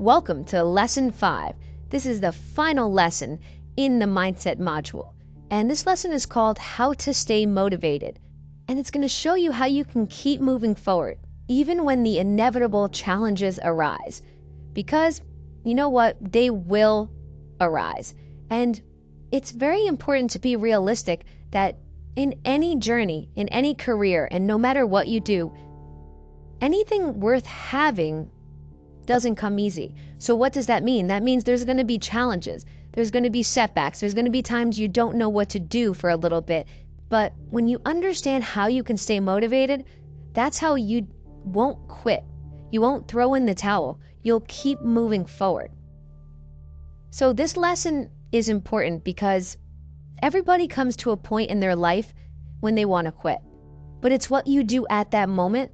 Welcome to Lesson 5. This is the final lesson in the Mindset module. And this lesson is called How to Stay Motivated. And it's going to show you how you can keep moving forward, even when the inevitable challenges arise. Because, you know what? They will arise. And it's very important to be realistic that in any journey, in any career, and no matter what you do, anything worth having doesn't come easy. So what does that mean? That means there's going to be challenges. There's going to be setbacks. There's going to be times you don't know what to do for a little bit. But when you understand how you can stay motivated, that's how you won't quit. You won't throw in the towel. You'll keep moving forward. So this lesson is important because everybody comes to a point in their life when they want to quit. But it's what you do at that moment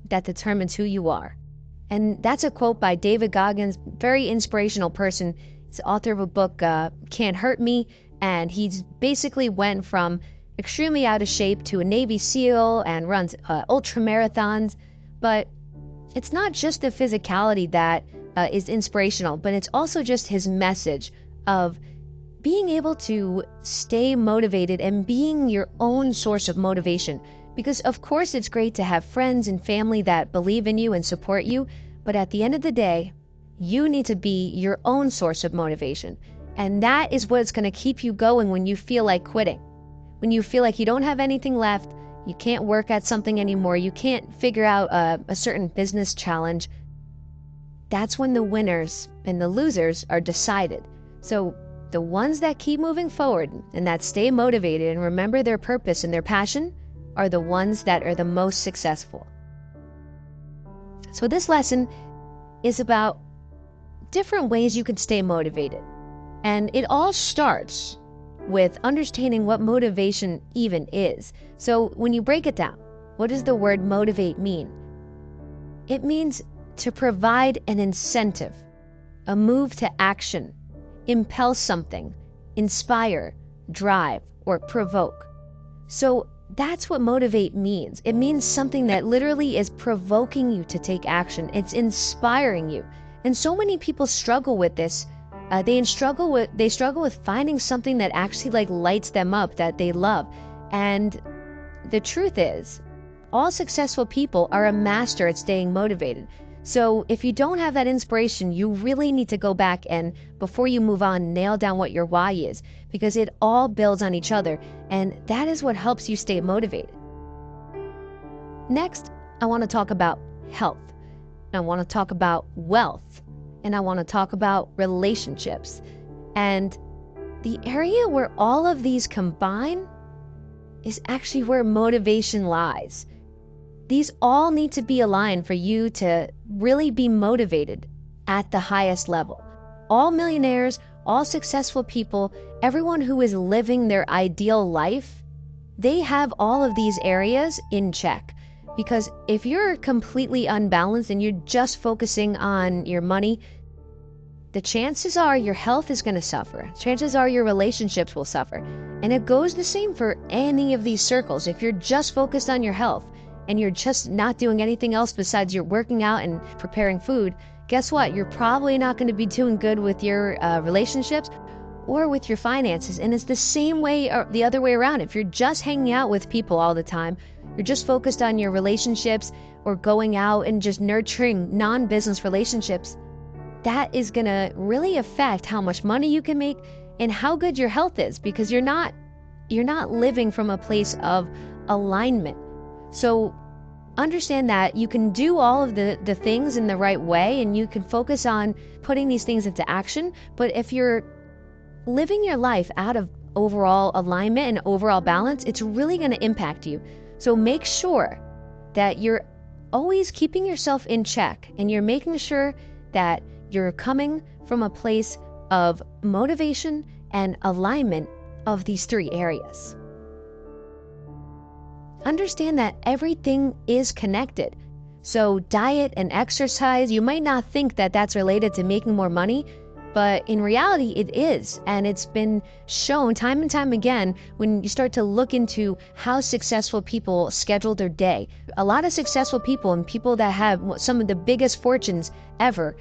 that determines who you are. And that's a quote by David Goggins, very inspirational person. He's the author of a book, Can't Hurt Me. And he's basically went from extremely out of shape to a Navy SEAL and runs ultra marathons. But it's not just the physicality that is inspirational, but it's also just his message of being able to stay motivated and being your own source of motivation. Because of course it's great to have friends and family that believe in you and support you, but at the end of the day, you need to be your own source of motivation. And that is what's going to keep you going when you feel like quitting. When you feel like you don't have anything left, you can't work at something anymore, you can't figure out a certain business challenge. That's when the winners and the losers are decided. So the ones that keep moving forward and that stay motivated and remember their purpose and their passion are the ones that are the most successful. So this lesson is about different ways you can stay motivated. And it all starts with understanding what motivation even is. So when you break it down, what does the word motivate mean? It means to provide an incentive, a move to action, impel something, inspire, drive, or provoke. So that's what motivate means. It means something that literally is provoking you to take action. It's inspiring you. And so many people struggle with this. They struggle with finding something that actually lights them up, that they love. And the truth is, all successful people are a master at staying motivated. So if you don't have that inspiration, you really need to go back and, before you move on, nail down what your why is, because it all builds on each other, and that is what helps you stay motivated. Next, I want to talk about health. I want to talk about wealth, and I want to talk about relationships. And the area where all of these combine is actually where motivation lies. These all need to be aligned for you to really be motivated at the highest level. All millionaires, all successful people, everyone who is living their ideal life, they have all of these areas in check. Because if you're completely unbalanced and you're just focusing on your money, the chances are your health is going to suffer. Chances are your relationships will suffer. And it goes the same for any of these circles. If you're just focused on your health, and you're just not doing anything else besides you're working out and preparing food, guess what? You're probably not going to be doing good with your relationships or with your finances. And it's the same way, or the other way around. If you're just hanging out with people all the time, you're just focused on your relationships or going out and just nurturing non-business relationships, that is going to really affect how much money you can make and how good your health is, because you're not living from a place of alignment. So understand that you can do all of the things in the right way, and you can focus on putting these things into action. But if you're living your life out of overall alignment and overall balance, it's really going to impact you. So make sure that you're always keeping yourself in check, and you're making sure that you're coming from a place of motivation and alignment of these three areas. Understand that everything is connected. So diet and exercise, you might not think that that's related to making more money, but in reality it is. And it's been shown time and time again when you start to look into how successful people schedule their day. A lot of successful people and people that have some of the biggest fortunes ever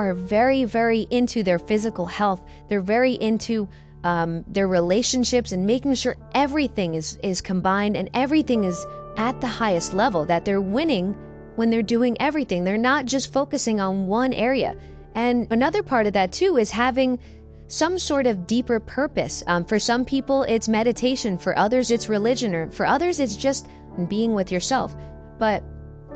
are very, very into their physical health. They're very into their relationships and making sure everything is combined and everything is at the highest level, that they're winning when they're doing everything. They're not just focusing on one area. And another part of that too is having some sort of deeper purpose. For some people, it's meditation. For others, it's religion. Or for others, it's just being with yourself. But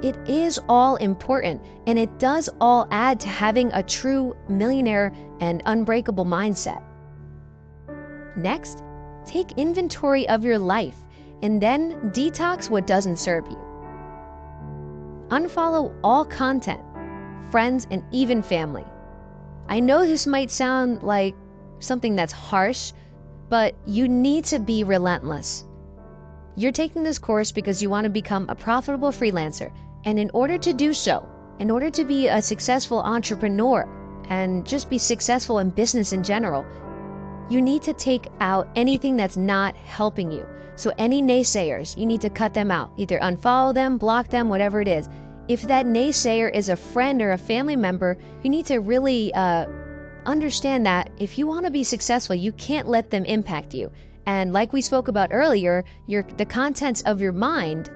it is all important, and it does all add to having a true millionaire and unbreakable mindset. Next, take inventory of your life and then detox what doesn't serve you. Unfollow all content, friends, and even family. I know this might sound like something that's harsh, but you need to be relentless. You're taking this course because you want to become a profitable freelancer, and in order to do so, in order to be a successful entrepreneur and just be successful in business in general, you need to take out anything that's not helping you. So any naysayers, you need to cut them out. Either unfollow them, block them, whatever it is. If that naysayer is a friend or a family member, you need to really understand that if you want to be successful, you can't let them impact you. And like we spoke about earlier, the contents of your mind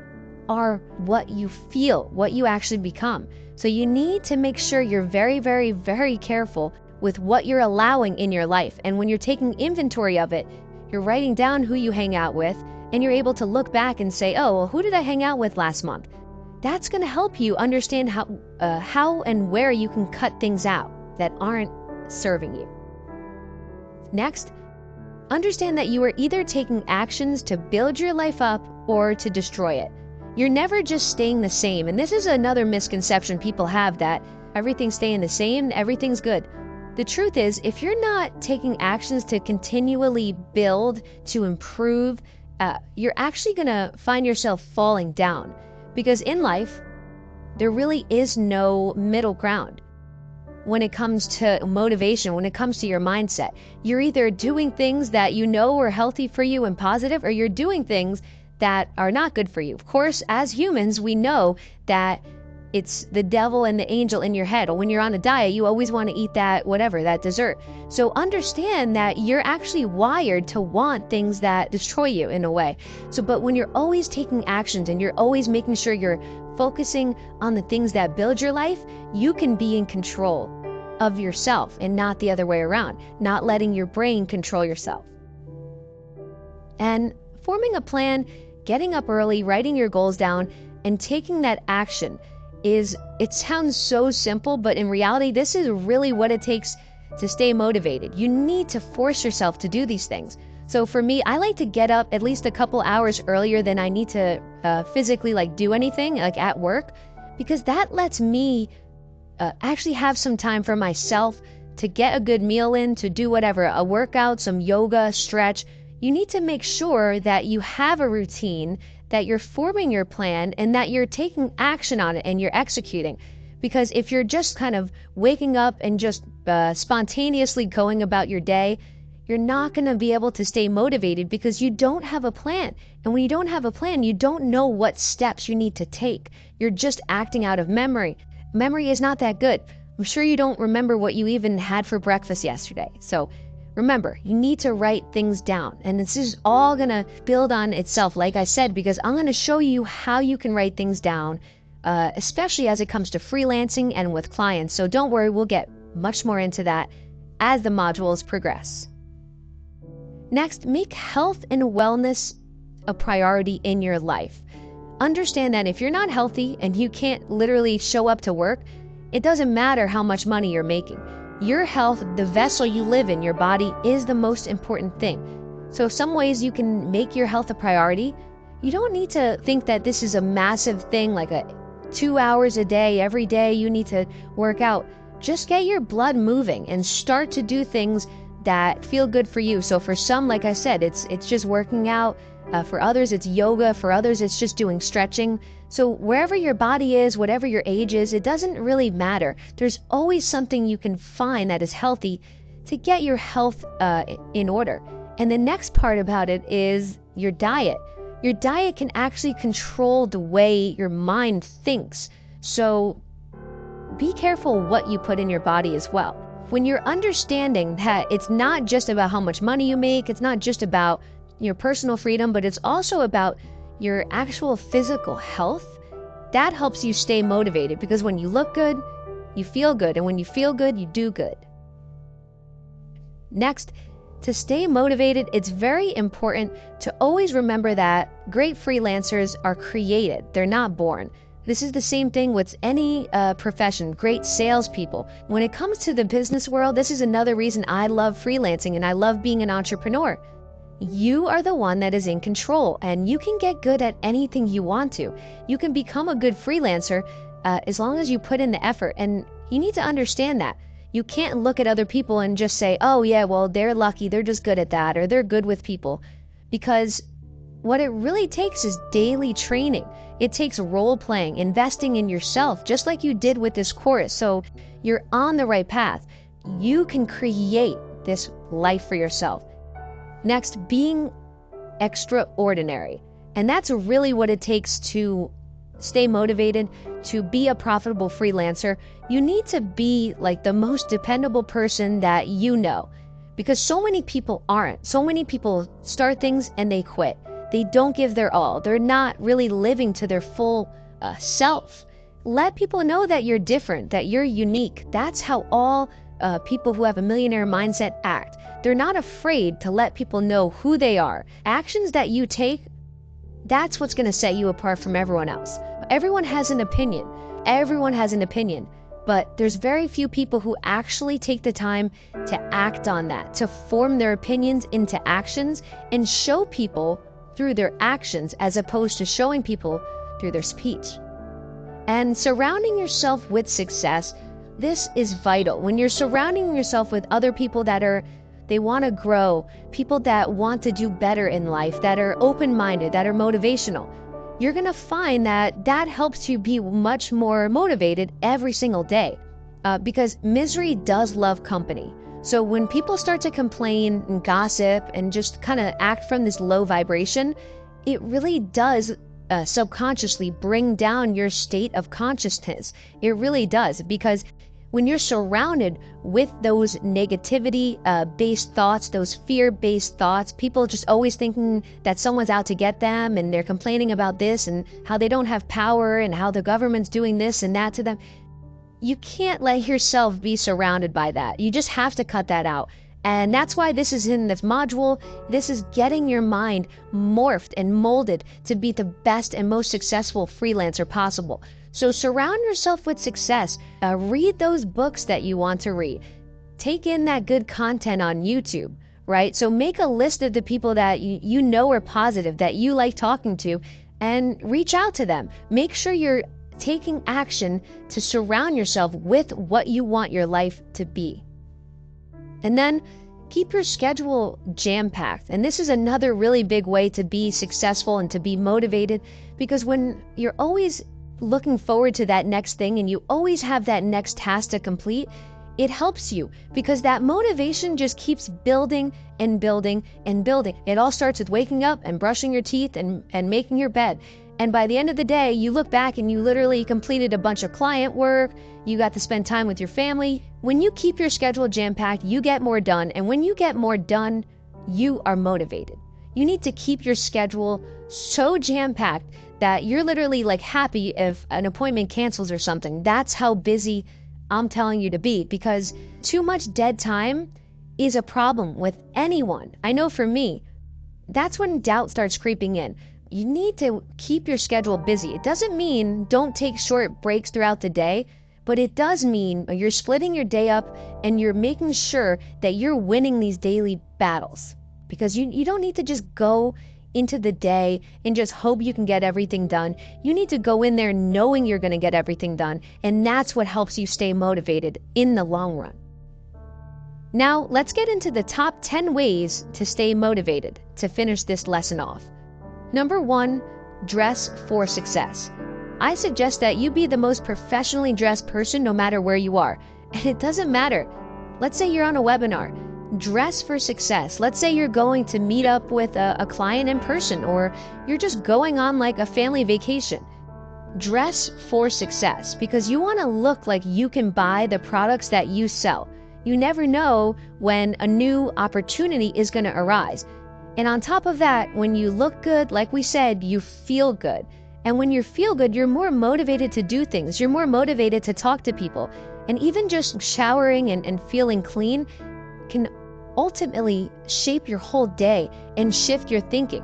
are what you feel, what you actually become. So you need to make sure you're very, very, very careful with what you're allowing in your life. And when you're taking inventory of it, you're writing down who you hang out with, and you're able to look back and say, oh, well, who did I hang out with last month? That's going to help you understand how and where you can cut things out that aren't serving you. Next, understand that you are either taking actions to build your life up or to destroy it. You're never just staying the same. And this is another misconception people have, that everything's staying the same, everything's good. The truth is, if you're not taking actions to continually build, to improve, you're actually going to find yourself falling down. Because in life, there really is no middle ground. When it comes to motivation, when it comes to your mindset, you're either doing things that you know are healthy for you and positive, or you're doing things that are not good for you. Of course, as humans, we know that it's the devil and the angel in your head. Or when you're on a diet, you always want to eat that dessert. So understand that you're actually wired to want things that destroy you in a way. But when you're always taking actions and you're always making sure you're focusing on the things that build your life, you can be in control of yourself and not the other way around, not letting your brain control yourself. And forming a plan, getting up early, writing your goals down, and taking that action it sounds so simple, but in reality, this is really what it takes to stay motivated. You need to force yourself to do these things. So for me, I like to get up at least a couple hours earlier than I need to physically do anything at work, because that lets me actually have some time for myself to get a good meal in, to do whatever, a workout, some yoga, stretch. You need to make sure that you have a routine, that you're forming your plan, and that you're taking action on it and you're executing. Because if you're just kind of waking up and just spontaneously going about your day, you're not going to be able to stay motivated because you don't have a plan. And when you don't have a plan, you don't know what steps you need to take. You're just acting out of memory. Memory is not that good. I'm sure you don't remember what you even had for breakfast yesterday. So remember, you need to write things down. And this is all going to build on itself, like I said, because I'm going to show you how you can write things down, especially as it comes to freelancing and with clients. So don't worry, we'll get much more into that as the modules progress. Next, make health and wellness a priority in your life. Understand that if you're not healthy and you can't literally show up to work, it doesn't matter how much money you're making. Your health, the vessel you live in, your body, is the most important thing. So some ways you can make your health a priority. You don't need to think that this is a massive thing, like 2 hours a day, every day you need to work out. Just get your blood moving and start to do things that feel good for you. So for some, like I said, it's just working out. For others, it's yoga. For others, it's just doing stretching. So wherever your body is, whatever your age is, it doesn't really matter. There's always something you can find that is healthy to get your health in order. And the next part about it is your diet. Your diet can actually control the way your mind thinks. So be careful what you put in your body as well. When you're understanding that it's not just about how much money you make, it's not just about your personal freedom, but it's also about your actual physical health, that helps you stay motivated, because when you look good, you feel good, and when you feel good, you do good. Next, to stay motivated, it's very important to always remember that great freelancers are created. They're not born. This is the same thing with any profession, great salespeople. When it comes to the business world, this is another reason I love freelancing and I love being an entrepreneur. You are the one that is in control, and you can get good at anything you want to. You can become a good freelancer as long as you put in the effort, and you need to understand that. You can't look at other people and just say, oh yeah, well, they're lucky, they're just good at that, or they're good with people. Because what it really takes is daily training. It takes role playing, investing in yourself, just like you did with this course. So you're on the right path. You can create this life for yourself. Next, being extraordinary. And that's really what it takes to stay motivated, to be a profitable freelancer. You need to be like the most dependable person that you know, because so many people aren't. So many people start things and they quit. They don't give their all. They're not really living to their full self. Let people know that you're different, that you're unique. That's how all people who have a millionaire mindset act. They're not afraid to let people know who they are. Actions that you take, that's what's going to set you apart from everyone else. Everyone has an opinion. Everyone has an opinion. But there's very few people who actually take the time to act on that, to form their opinions into actions and show people through their actions as opposed to showing people through their speech. And surrounding yourself with success, this is vital. When you're surrounding yourself with other people they want to grow, people that want to do better in life, that are open-minded, that are motivational, you're going to find that that helps you be much more motivated every single day, because misery does love company. So when people start to complain and gossip and just kind of act from this low vibration, it really does subconsciously bring down your state of consciousness. It really does, because when you're surrounded with those negativity-based thoughts, those fear-based thoughts, people just always thinking that someone's out to get them, and they're complaining about this and how they don't have power and how the government's doing this and that to them. You can't let yourself be surrounded by that. You just have to cut that out. And that's why this is in this module. This is getting your mind morphed and molded to be the best and most successful freelancer possible. So surround yourself with success. Read those books that you want to read. Take in that good content on YouTube, right? So make a list of the people that you know are positive, that you like talking to, and reach out to them. Make sure you're taking action to surround yourself with what you want your life to be. And then keep your schedule jam-packed. And this is another really big way to be successful and to be motivated, because when you're always looking forward to that next thing and you always have that next task to complete, it helps you, because that motivation just keeps building and building and building. It all starts with waking up and brushing your teeth and making your bed. And by the end of the day, you look back and you literally completed a bunch of client work. You got to spend time with your family. When you keep your schedule jam-packed, you get more done. And when you get more done, you are motivated. You need to keep your schedule so jam-packed that you're literally like happy if an appointment cancels or something. That's how busy I'm telling you to be, because too much dead time is a problem with anyone. I know for me, that's when doubt starts creeping in. You need to keep your schedule busy. It doesn't mean don't take short breaks throughout the day, but it does mean you're splitting your day up and you're making sure that you're winning these daily battles. Because you don't need to just go into the day and just hope you can get everything done. You need to go in there knowing you're going to get everything done, and that's what helps you stay motivated in the long run. Now, let's get into the top 10 ways to stay motivated to finish this lesson off. Number 1, dress for success. I suggest that you be the most professionally dressed person no matter where you are. And it doesn't matter. Let's say you're on a webinar. Dress for success. Let's say you're going to meet up with a client in person, or you're just going on like a family vacation. Dress for success, because you want to look like you can buy the products that you sell. You never know when a new opportunity is going to arise. And on top of that, when you look good, like we said, you feel good. And when you feel good, you're more motivated to do things. You're more motivated to talk to people. And even just showering and feeling clean can ultimately shape your whole day and shift your thinking.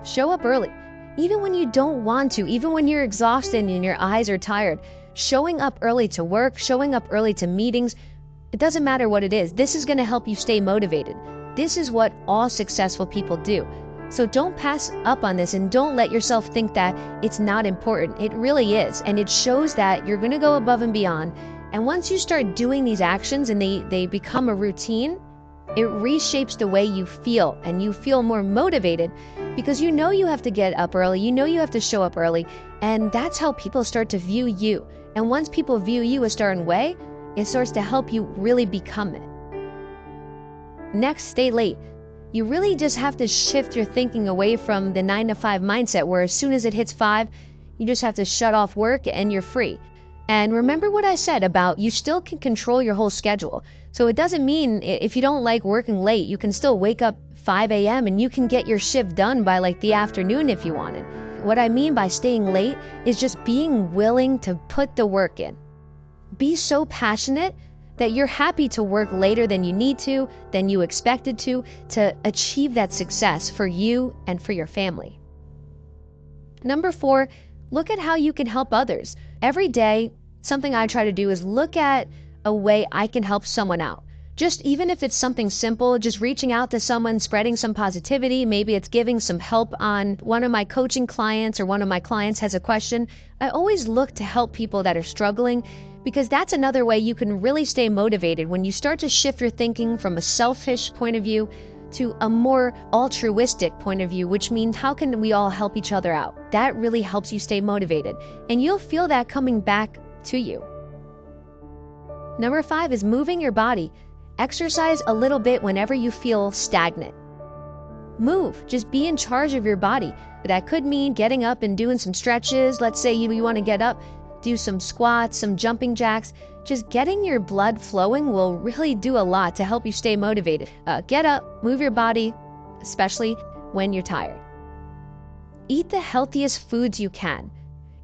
Show up early. Even when you don't want to, even when you're exhausted and your eyes are tired, showing up early to work, showing up early to meetings, it doesn't matter what it is. This is going to help you stay motivated. This is what all successful people do. So don't pass up on this, and don't let yourself think that it's not important. It really is. And it shows that you're going to go above and beyond. And once you start doing these actions and they become a routine, it reshapes the way you feel, and you feel more motivated because you know you have to get up early, you know you have to show up early, and that's how people start to view you. And once people view you a certain way, it starts to help you really become it. Next, stay late. You really just have to shift your thinking away from the 9-to-5 mindset where as soon as it hits 5, you just have to shut off work and you're free. And remember what I said about you still can control your whole schedule. So it doesn't mean if you don't like working late, you can still wake up 5 a.m. and you can get your shift done by like the afternoon if you wanted. What I mean by staying late is just being willing to put the work in. Be so passionate that you're happy to work later than you need to, than you expected to achieve that success for you and for your family. Number 4, look at how you can help others. Every day, something I try to do is look at a way I can help someone out. Just even if it's something simple, just reaching out to someone, spreading some positivity. Maybe it's giving some help on one of my coaching clients, or one of my clients has a question. I always look to help people that are struggling, because that's another way you can really stay motivated when you start to shift your thinking from a selfish point of view to a more altruistic point of view, which means how can we all help each other out? That really helps you stay motivated, and you'll feel that coming back to you. Number 5 is moving your body. Exercise a little bit whenever you feel stagnant. Move, just be in charge of your body. That could mean getting up and doing some stretches. Let's say you want to get up, do some squats, some jumping jacks. Just getting your blood flowing will really do a lot to help you stay motivated. Get up, move your body, especially when you're tired. Eat the healthiest foods you can.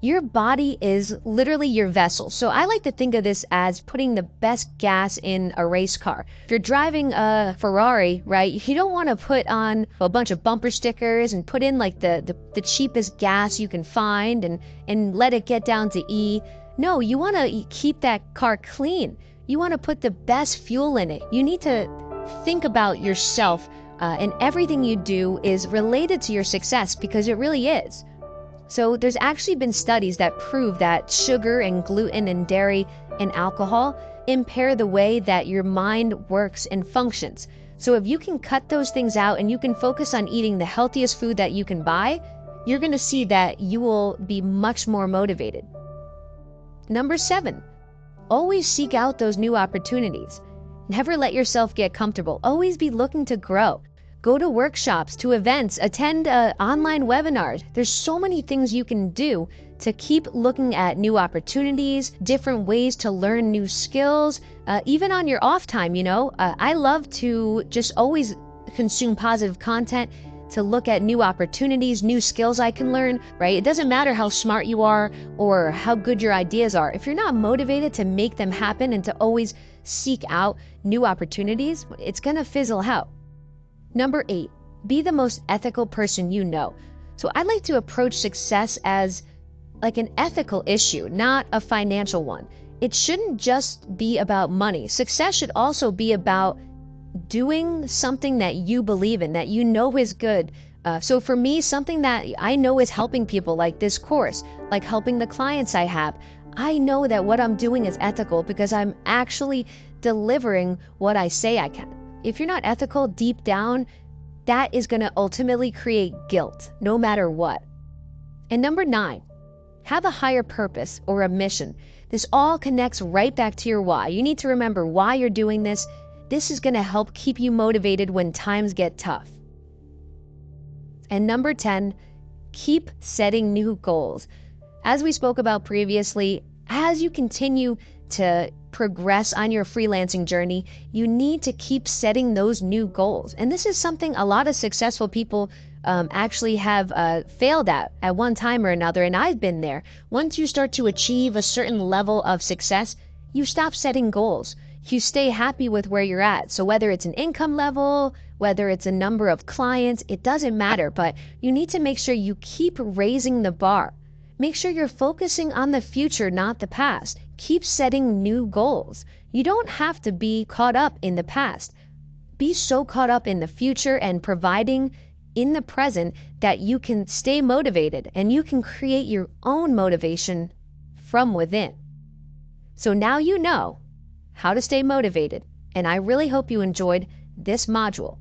Your body is literally your vessel. So I like to think of this as putting the best gas in a race car. If you're driving a Ferrari, right, you don't want to put on a bunch of bumper stickers and put in like the cheapest gas you can find and let it get down to E. No, you want to keep that car clean. You want to put the best fuel in it. You need to think about yourself, and everything you do is related to your success, because it really is. So there's actually been studies that prove that sugar and gluten and dairy and alcohol impair the way that your mind works and functions. So if you can cut those things out and you can focus on eating the healthiest food that you can buy, you're going to see that you will be much more motivated. Number 7, always seek out those new opportunities. Never let yourself get comfortable. Always be looking to grow. Go to workshops, to events, attend online webinars. There's so many things you can do to keep looking at new opportunities, different ways to learn new skills, even on your off time, I love to just always consume positive content to look at new opportunities, new skills I can learn, right? It doesn't matter how smart you are or how good your ideas are. If you're not motivated to make them happen and to always seek out new opportunities, it's gonna fizzle out. Number 8, be the most ethical person you know. So I like to approach success as like an ethical issue, not a financial one. It shouldn't just be about money. Success should also be about doing something that you believe in, that you know is good. So for me, something that I know is helping people, like this course, like helping the clients I have. I know that what I'm doing is ethical because I'm actually delivering what I say I can. If you're not ethical deep down, that is going to ultimately create guilt, no matter what. And number 9, have a higher purpose or a mission. This all connects right back to your why. You need to remember why you're doing this. This is going to help keep you motivated when times get tough. And number 10, keep setting new goals. As we spoke about previously, as you continue to progress on your freelancing journey, you need to keep setting those new goals. And this is something a lot of successful people actually have failed at one time or another, and I've been there. Once you start to achieve a certain level of success, you stop setting goals. You stay happy with where you're at. So whether it's an income level, whether it's a number of clients, it doesn't matter, but you need to make sure you keep raising the bar. Make sure you're focusing on the future, not the past. Keep setting new goals. You don't have to be caught up in the past. Be so caught up in the future and providing in the present that you can stay motivated and you can create your own motivation from within. So now you know how to stay motivated, and I really hope you enjoyed this module.